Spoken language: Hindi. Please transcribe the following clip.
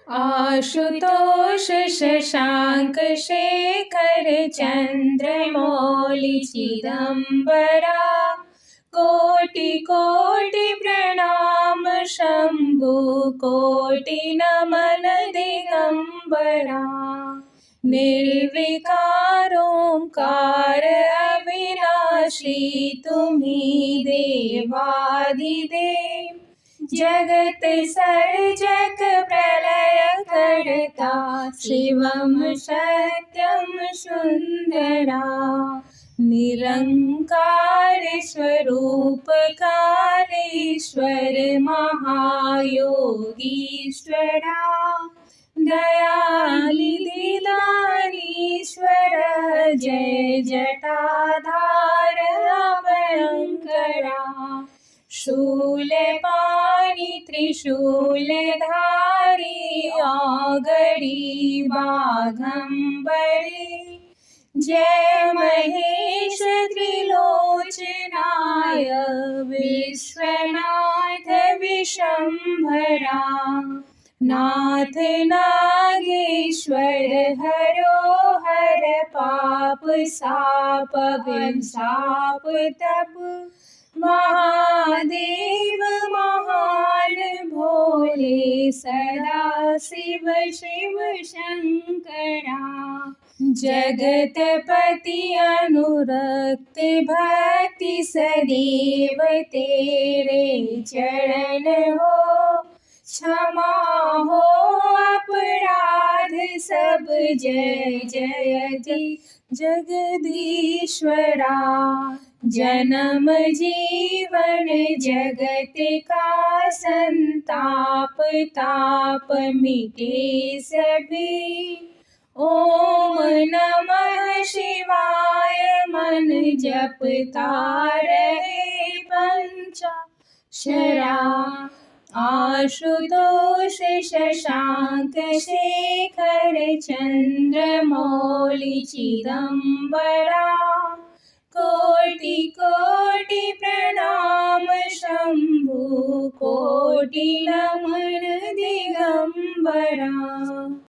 आशुतोष शशांक शेखर चंद्रमौलि चिदंबरा कोटि कोटि प्रणाम शंभु कोटि नमन दिगंबरा निर्विकार ओंकार अविनाशी तुम्ही देवादिदेव जगत सर्जक प्रलय करता शिवम सत्यम सुंदरा निरंकार स्वरूप कालेश्वर महायोगीश्वरा दयानिधि दानीश्वर जय जटाधार अभयंकरा शूलपाणि त्रिशूलधारी आगरी बाघंबरी जय महेश त्रिलोचनाय विश्वनाथ विशंभरा नाथ नागेश्वर हरो हर पाप साप विसाप तप महादेव महान भोले सदा शिव शिव शंकरा जगतपति अनुरक्त भक्ति सदैव तेरे चरण हो क्षमा हो अपराध सब जय जय जी जगदीश्वरा जन्म जीवन जगत का संताप ताप मिटे सभी ओम नमः शिवाय मन जपता रहे पंचाक्षरा आशुतोष शशांक शेखर चंद्रमौलि चिदंबरा कोटि कोटि